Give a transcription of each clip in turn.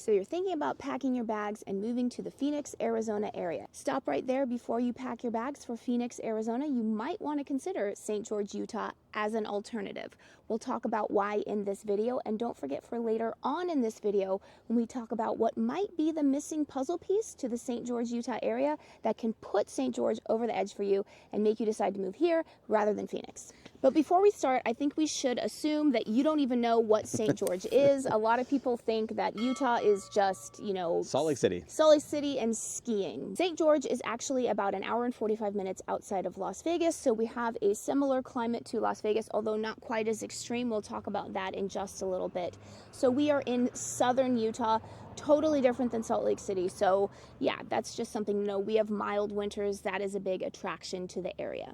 So you're thinking about packing your bags and moving to the Phoenix, Arizona area. Stop right there before you pack your bags for Phoenix, Arizona. You might want to consider St. George, Utah as an alternative. We'll talk about why in this video, and don't forget for later on in this video when we talk about what might be the missing puzzle piece to the St. George, Utah area that can put St. George over the edge for you and make you decide to move here rather than Phoenix. But before we start, I think we should assume that you don't even know what St. George is. A lot of people think that Utah is just, Salt Lake City. Salt Lake City and skiing. St. George is actually about an hour and 45 minutes outside of Las Vegas, so we have a similar climate to Las Vegas, although not quite as extreme. We'll talk about that in just a little bit. So we are in southern Utah, totally different than Salt Lake City. So yeah, that's just something to know. We have mild winters. That is a big attraction to the area.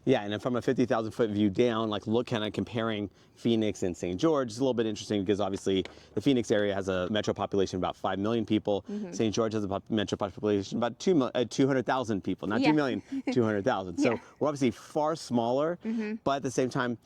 Yeah, and from a 50,000 foot view down, look kind of comparing Phoenix and St. George. It's a little bit interesting because obviously the Phoenix area has a metro population of about 5 million people. St. George has a metro population of about 200,000 people, not 2 million, 200,000. So we're obviously far smaller, but at the same time,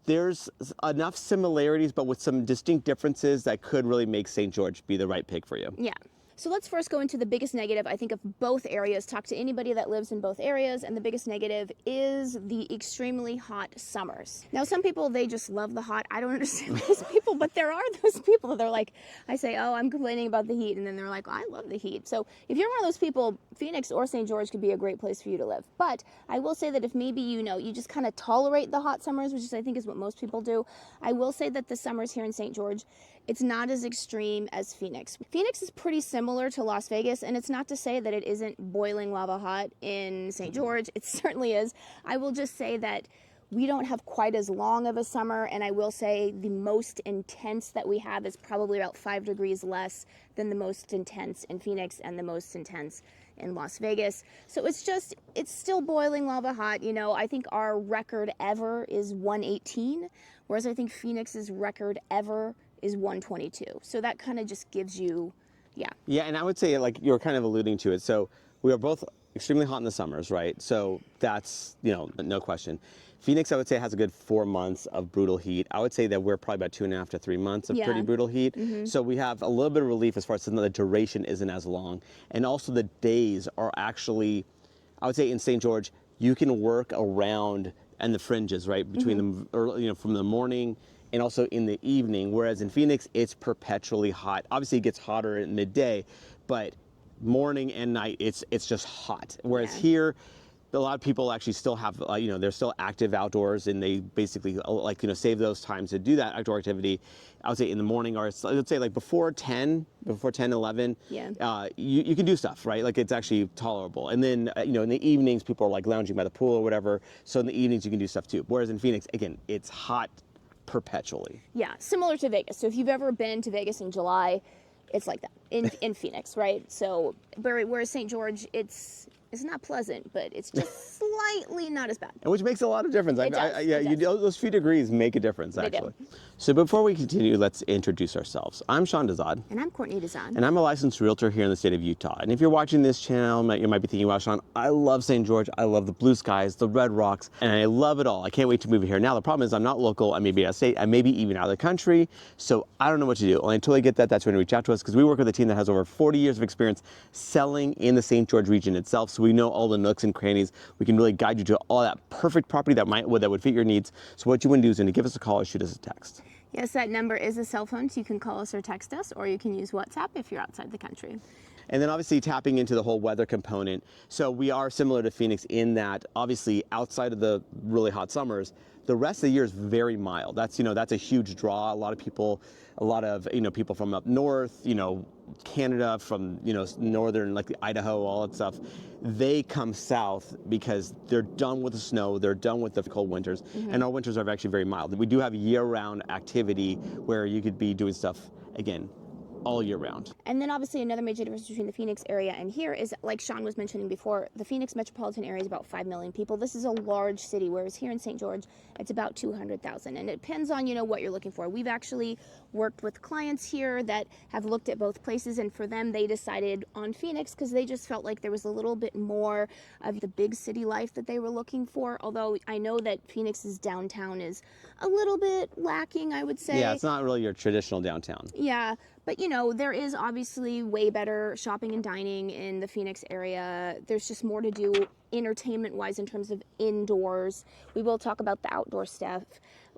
there's enough similarities, but with some distinct differences that could really make St. George be the right pick for you. Yeah. So let's first go into the biggest negative, I think, of both areas. Talk to anybody that lives in both areas, and the biggest negative is the extremely hot summers. Now, some people, they just love the hot. I don't understand those people, but there are those people. They're like, I say, oh, I'm complaining about the heat, and then they're like, I love the heat. So if you're one of those people, Phoenix or St. George could be a great place for you to live. But I will say that if maybe, you just kind of tolerate the hot summers, which is, I think, is what most people do, I will say that the summers here in St. George, it's not as extreme as Phoenix. Phoenix is pretty similar to Las Vegas, and it's not to say that it isn't boiling lava hot in St. George. It certainly is. I will just say that we don't have quite as long of a summer, and I will say the most intense that we have is probably about 5 degrees less than the most intense in Phoenix and the most intense in Las Vegas. So it's still boiling lava hot. I think our record ever is 118, whereas I think Phoenix's record ever is 122. So that kind of just gives you, Yeah, and I would say, like you were kind of alluding to it, so we are both extremely hot in the summers, right? So that's, no question. Phoenix, I would say, has a good 4 months of brutal heat. I would say that we're probably about 2.5 to 3 months of pretty brutal heat. So we have a little bit of relief as far as the duration isn't as long. And also the days are actually, I would say in St. George, you can work around and the fringes, right? Between them, early, from the morning and also in the evening, whereas in Phoenix, it's perpetually hot. Obviously, it gets hotter at midday, but morning and night, it's just hot. Whereas here, a lot of people actually still have, they're still active outdoors, and they basically save those times to do that outdoor activity. I would say in the morning, or let's say like before 10, 11, you can do stuff, right? Like it's actually tolerable. And then, in the evenings, people are like lounging by the pool or whatever. So in the evenings, you can do stuff too. Whereas in Phoenix, again, it's hot perpetually. Yeah, similar to Vegas. So if you've ever been to Vegas in July, it's like that in Phoenix, right? So whereas St. George, it's not pleasant, but it's just slightly not as bad. Which makes a lot of difference. It does. Those few degrees make a difference, actually. So before we continue, let's introduce ourselves. I'm Sean Dezad. And I'm Courtney Dezad. And I'm a licensed realtor here in the state of Utah. And if you're watching this channel, you might be thinking, wow, Sean, I love St. George. I love the blue skies, the red rocks, and I love it all. I can't wait to move here. Now, the problem is I'm not local. I may be out of state. I may be even out of the country. So I don't know what to do. Only until I get that, that's when you reach out to us, because we work with a team that has over 40 years of experience selling in the St. George region itself. So we know all the nooks and crannies. We can really guide you to all that perfect property that would fit your needs. So what you want to do is to give us a call or shoot us a text. Yes, that number is a cell phone, so you can call us or text us, or you can use WhatsApp if you're outside the country. And then obviously tapping into the whole weather component. So we are similar to Phoenix in that obviously outside of the really hot summers, the rest of the year is very mild. That's a huge draw. A lot of people from up north, Canada, from northern, like Idaho, all that stuff, they come south because they're done with the snow, they're done with the cold winters, and our winters are actually very mild. We do have year-round activity where you could be doing stuff, again, all year round. And then obviously another major difference between the Phoenix area and here is, like Sean was mentioning before, the Phoenix metropolitan area is about 5 million people. This is a large city, whereas here in St. George, it's about 200,000. And it depends on, what you're looking for. We've actually worked with clients here that have looked at both places, and for them, they decided on Phoenix because they just felt like there was a little bit more of the big city life that they were looking for. Although I know that Phoenix's downtown is a little bit lacking, I would say. Yeah, it's not really your traditional downtown. Yeah. But, there is obviously way better shopping and dining in the Phoenix area. There's just more to do entertainment-wise in terms of indoors. We will talk about the outdoor stuff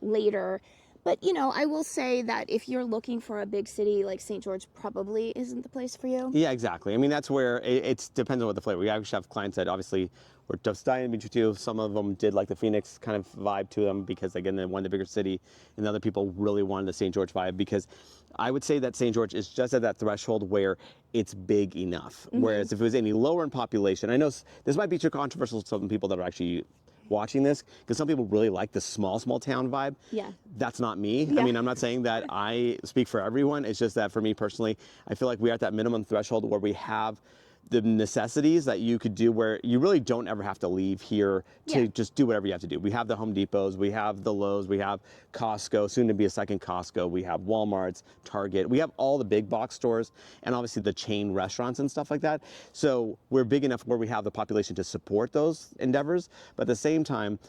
later. But, I will say that if you're looking for a big city, like St. George probably isn't the place for you. Yeah, exactly. I mean, that's where it depends on what the flavor. We actually have clients that obviously were just dying between two. Some of them did like the Phoenix kind of vibe to them because, again, they wanted the bigger city. And other people really wanted the St. George vibe because I would say that St. George is just at that threshold where it's big enough. Whereas if it was any lower in population, I know this might be too controversial to some people that are actually watching this, because some people really like the small town vibe. Yeah. That's not me. Yeah. I mean, I'm not saying that I speak for everyone. It's just that for me personally, I feel like we're at that minimum threshold where we have the necessities that you could do where you really don't ever have to leave here to just do whatever you have to do. We have the Home Depots, we have the Lowe's, we have Costco, soon to be a second Costco, we have Walmart's, Target, we have all the big box stores and obviously the chain restaurants and stuff like that. So we're big enough where we have the population to support those endeavors, but at the same time,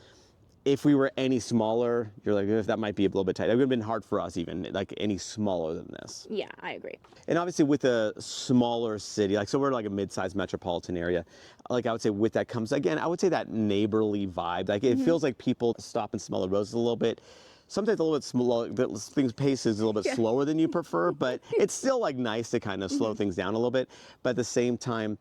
if we were any smaller, you're like, that might be a little bit tight. It would have been hard for us even, like any smaller than this. Yeah, I agree. And obviously with a smaller city, like, so we're like a mid-sized metropolitan area, like I would say with that comes, again, I would say that neighborly vibe. Like it feels like people stop and smell the roses a little bit. Sometimes a little bit slow, things pace is a little bit slower than you prefer, but it's still like nice to kind of slow things down a little bit. But at the same time,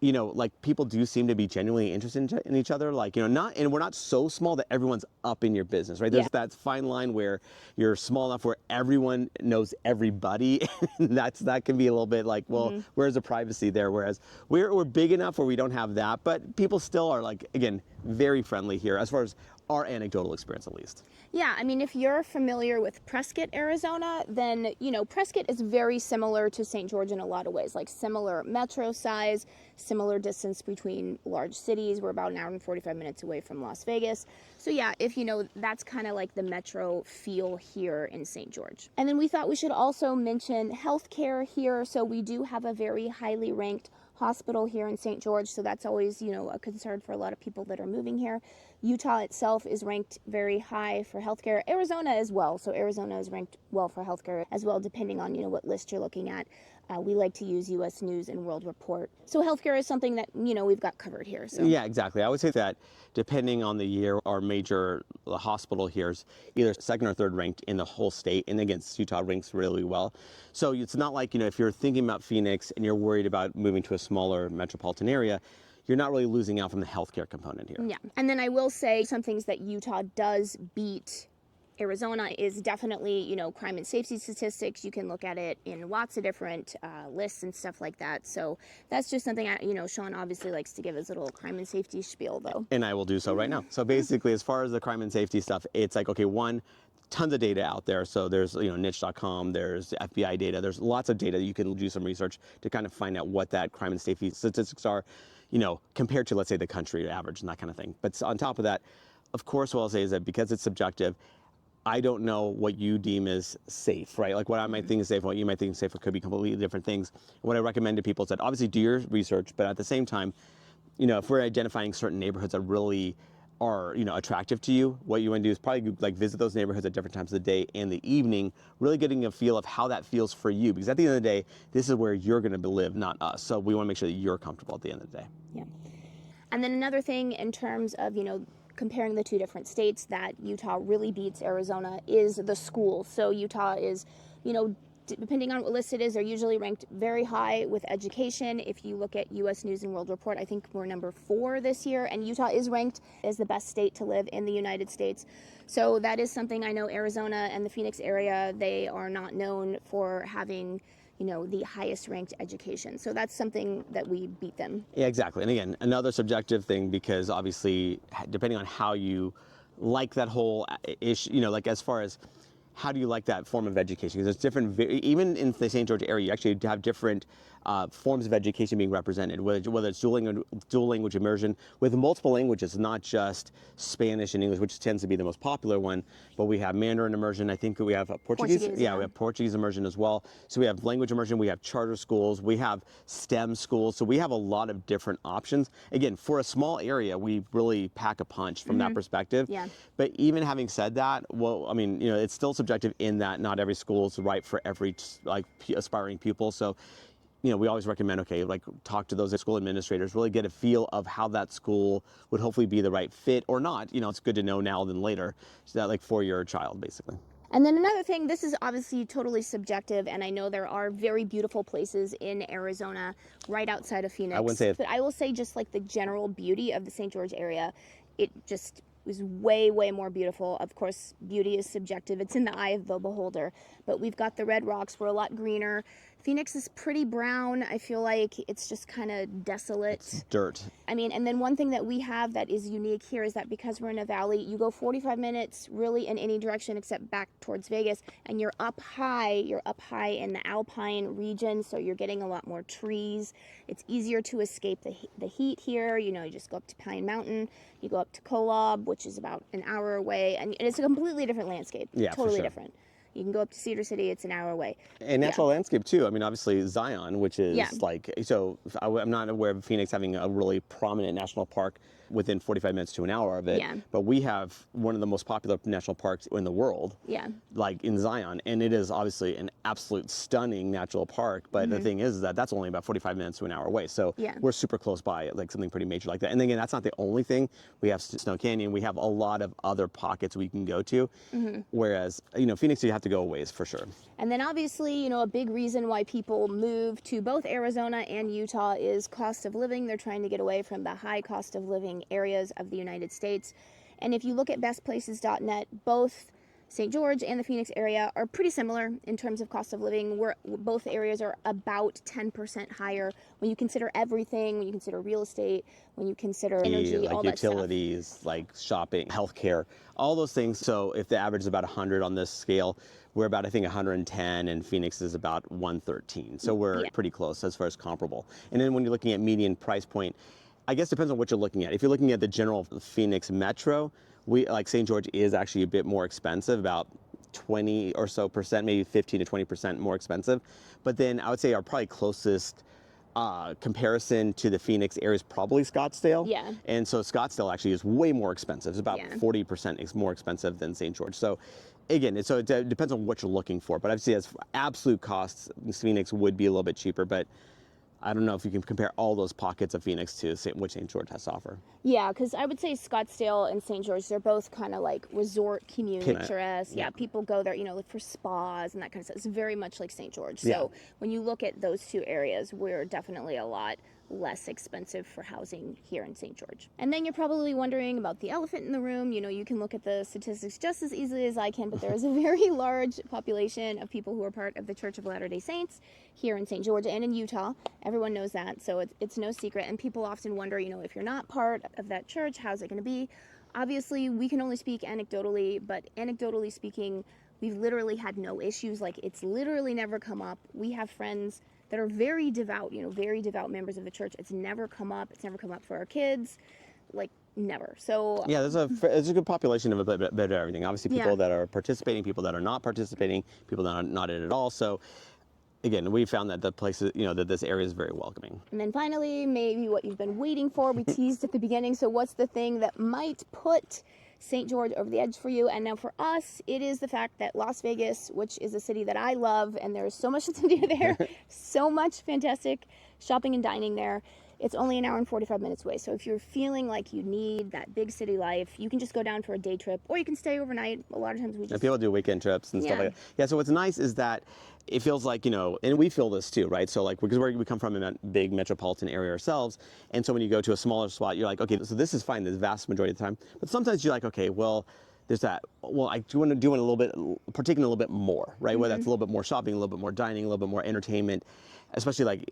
like people do seem to be genuinely interested in each other. Like, and we're not so small that everyone's up in your business, right? There's that fine line where you're small enough where everyone knows everybody. And that can be a little bit like, well, where's the privacy there? Whereas we're big enough where we don't have that, but people still are like, again, very friendly here as far as our anecdotal experience at least. Yeah, I mean, if you're familiar with Prescott, Arizona, then, Prescott is very similar to St. George in a lot of ways, like similar metro size, similar distance between large cities. We're about an hour and 45 minutes away from Las Vegas. So yeah, if that's kind of like the metro feel here in St. George. And then we thought we should also mention healthcare here. So we do have a very highly ranked hospital here in St. George, so that's always, a concern for a lot of people that are moving here. Utah itself is ranked very high for healthcare. Arizona as well. So Arizona is ranked well for healthcare as well, depending on, what list you're looking at. We like to use U.S. News and World Report. So healthcare is something that, we've got covered here. So. Yeah, exactly. I would say that depending on the year, our major hospital here is either second or third ranked in the whole state. And again, Utah ranks really well. So it's not like, if you're thinking about Phoenix and you're worried about moving to a smaller metropolitan area, you're not really losing out from the healthcare component here. Yeah. And then I will say some things that Utah does beat Arizona is definitely, crime and safety statistics. You can look at it in lots of different lists and stuff like that. So that's just something, Sean obviously likes to give his little crime and safety spiel, though. And I will do so right now. So basically, as far as the crime and safety stuff, it's like, okay, one, tons of data out there. So there's, niche.com, there's FBI data, there's lots of data. You can do some research to kind of find out what that crime and safety statistics are, compared to, let's say, the country average and that kind of thing. But on top of that, of course, what I'll say is that because it's subjective, I don't know what you deem as safe, right? Like what I might think is safe, what you might think is safe, could be completely different things. What I recommend to people is that obviously do your research, but at the same time, if we're identifying certain neighborhoods that really are, attractive to you, what you want to do is probably like visit those neighborhoods at different times of the day and the evening, really getting a feel of how that feels for you. Because at the end of the day, this is where you're going to live, not us. So we want to make sure that you're comfortable at the end of the day. Yeah. And then another thing in terms of, comparing the two different states that Utah really beats Arizona is the schools. So Utah is, depending on what list it is, they're usually ranked very high with education. If you look at U.S. News and World Report, I think we're number 4 this year, and Utah is ranked as the best state to live in the United States. So that is something I know Arizona and the Phoenix area, they are not known for having the highest ranked education. So that's something that we beat them. Yeah, exactly. And again, another subjective thing, because obviously, depending on how you like that whole issue, like as far as how do you like that form of education? Because there's different, even in the St. George area, you actually have different forms of education being represented, whether it's dual language immersion with multiple languages, not just Spanish and English, which tends to be the most popular one, but we have Mandarin immersion. I think we have Portuguese. Yeah, we have Portuguese immersion as well. So we have language immersion, we have charter schools, we have STEM schools. So we have a lot of different options. Again, for a small area, we really pack a punch from that perspective. Yeah. But even having said that, well, I mean, it's still subjective in that not every school is right for every aspiring pupil. So, we always recommend, okay, like talk to those school administrators, really get a feel of how that school would hopefully be the right fit or not. It's good to know now than later, so that for your child, basically. And then another thing, this is obviously totally subjective, and I know there are very beautiful places in Arizona right outside of Phoenix. I wouldn't say but I will say just like the general beauty of the St. George area, it just was way, way more beautiful. Of course, beauty is subjective. It's in the eye of the beholder. But we've got the red rocks. We're a lot greener. Phoenix is pretty brown. I feel like it's just kind of desolate. It's dirt. I mean, and then one thing that we have that is unique here is that because we're in a valley, you go 45 minutes really in any direction except back towards Vegas, and you're up high in the alpine region, so you're getting a lot more trees. It's easier to escape the heat here. You just go up to Pine Mountain, you go up to Kolob, which is about an hour away, and it's a completely different landscape. Yeah, totally for sure. different. You can go up to Cedar City, it's an hour away. And natural landscape too. I mean, obviously Zion, which is so I'm not aware of Phoenix having a really prominent national park within 45 minutes to an hour of it. Yeah. But we have one of the most popular national parks in the world. Yeah. Like in Zion. And it is obviously an absolute stunning natural park. But the thing is that that's only about 45 minutes to an hour away. So we're super close by, like something pretty major like that. And again, that's not the only thing. We have Snow Canyon. We have a lot of other pockets we can go to. Whereas, Phoenix, you have to go a ways for sure. And then obviously, a big reason why people move to both Arizona and Utah is cost of living. They're trying to get away from the high cost of living areas of the United States. And if you look at bestplaces.net, both St. George and the Phoenix area are pretty similar in terms of cost of living. Both areas are about 10% higher when you consider everything, when you consider real estate, when you consider energy, all that stuff. Utilities, like shopping, healthcare, all those things. So if the average is about 100 on this scale, we're about, I think, 110, and Phoenix is about 113. So we're pretty close as far as comparable. And then when you're looking at median price point, I guess it depends on what you're looking at. If you're looking at the general Phoenix metro, St. George is actually a bit more expensive, about 20 or so percent, maybe 15 to 20% more expensive. But then I would say our probably closest comparison to the Phoenix area is probably Scottsdale. Yeah. And so Scottsdale actually is way more expensive. It's about 40% more expensive than St. George. So again, it depends on what you're looking for. But I'd say as absolute costs, Phoenix would be a little bit cheaper. But I don't know if you can compare all those pockets of Phoenix to what St. George has to offer. Yeah, because I would say Scottsdale and St. George, they're both kind of like resort community picturesque. Yeah, people go there, for spas and that kind of stuff. It's very much like St. George. So when you look at those two areas, we're definitely a lot less expensive for housing here in St. George. And then you're probably wondering about the elephant in the room. You can look at the statistics just as easily as I can, but there is a very large population of people who are part of the Church of Latter-day Saints here in St. George and in Utah. Everyone knows that, so it's no secret. And people often wonder, if you're not part of that church, how's it going to be? Obviously, we can only speak anecdotally, but anecdotally speaking, we've literally had no issues. Like, it's literally never come up. We have friends that are very devout, very devout members of the church. It's never come up. It's never come up for our kids, never. So yeah, there's a good population of a bit of everything. Obviously, people that are participating, people that are not participating, people that are not in it at all. So again, we found that the places, that this area is very welcoming. And then finally, maybe what you've been waiting for, we teased at the beginning. So what's the thing that might put St. George over the edge for you? And now for us, it is the fact that Las Vegas, which is a city that I love, and there's so much to do there, so much fantastic shopping and dining there. It's only an hour and 45 minutes away. So if you're feeling like you need that big city life, you can just go down for a day trip, or you can stay overnight. A lot of times we just... And people do weekend trips and stuff like that. Yeah, so what's nice is that it feels like, and we feel this too, right? So because we come from a big metropolitan area ourselves, and so when you go to a smaller spot, you're like, okay, so this is fine the vast majority of the time. But sometimes you're like, okay, well, there's that. Well, I do want to do a little bit, partaking a little bit more, right? Whether that's a little bit more shopping, a little bit more dining, a little bit more entertainment, especially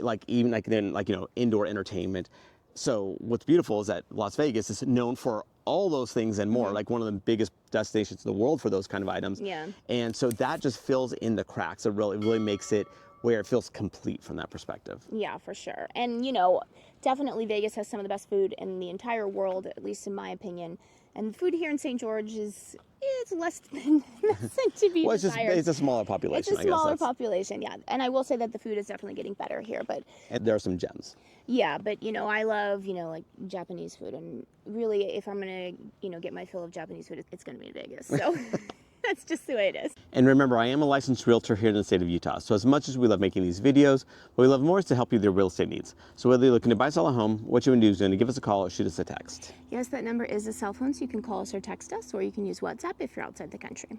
indoor entertainment. So what's beautiful is that Las Vegas is known for all those things and more, like one of the biggest destinations in the world for those kind of items. Yeah. And so that just fills in the cracks. It really makes it where it feels complete from that perspective. Yeah, for sure. And, definitely Vegas has some of the best food in the entire world, at least in my opinion. And the food here in St. George it's less than to be Well, desired. it's a smaller population. It's a smaller population, yeah. And I will say that the food is definitely getting better here, but And there are some gems. yeah, but I love, like Japanese food, and really if I'm going to, get my fill of Japanese food, it's going to be in Vegas. So that's just the way it is. And remember, I am a licensed realtor here in the state of Utah. So as much as we love making these videos, what we love more is to help you with your real estate needs. So whether you're looking to buy, sell a home, what you want to do is going to give us a call or shoot us a text. Yes, that number is a cell phone, so you can call us or text us, or you can use WhatsApp if you're outside the country.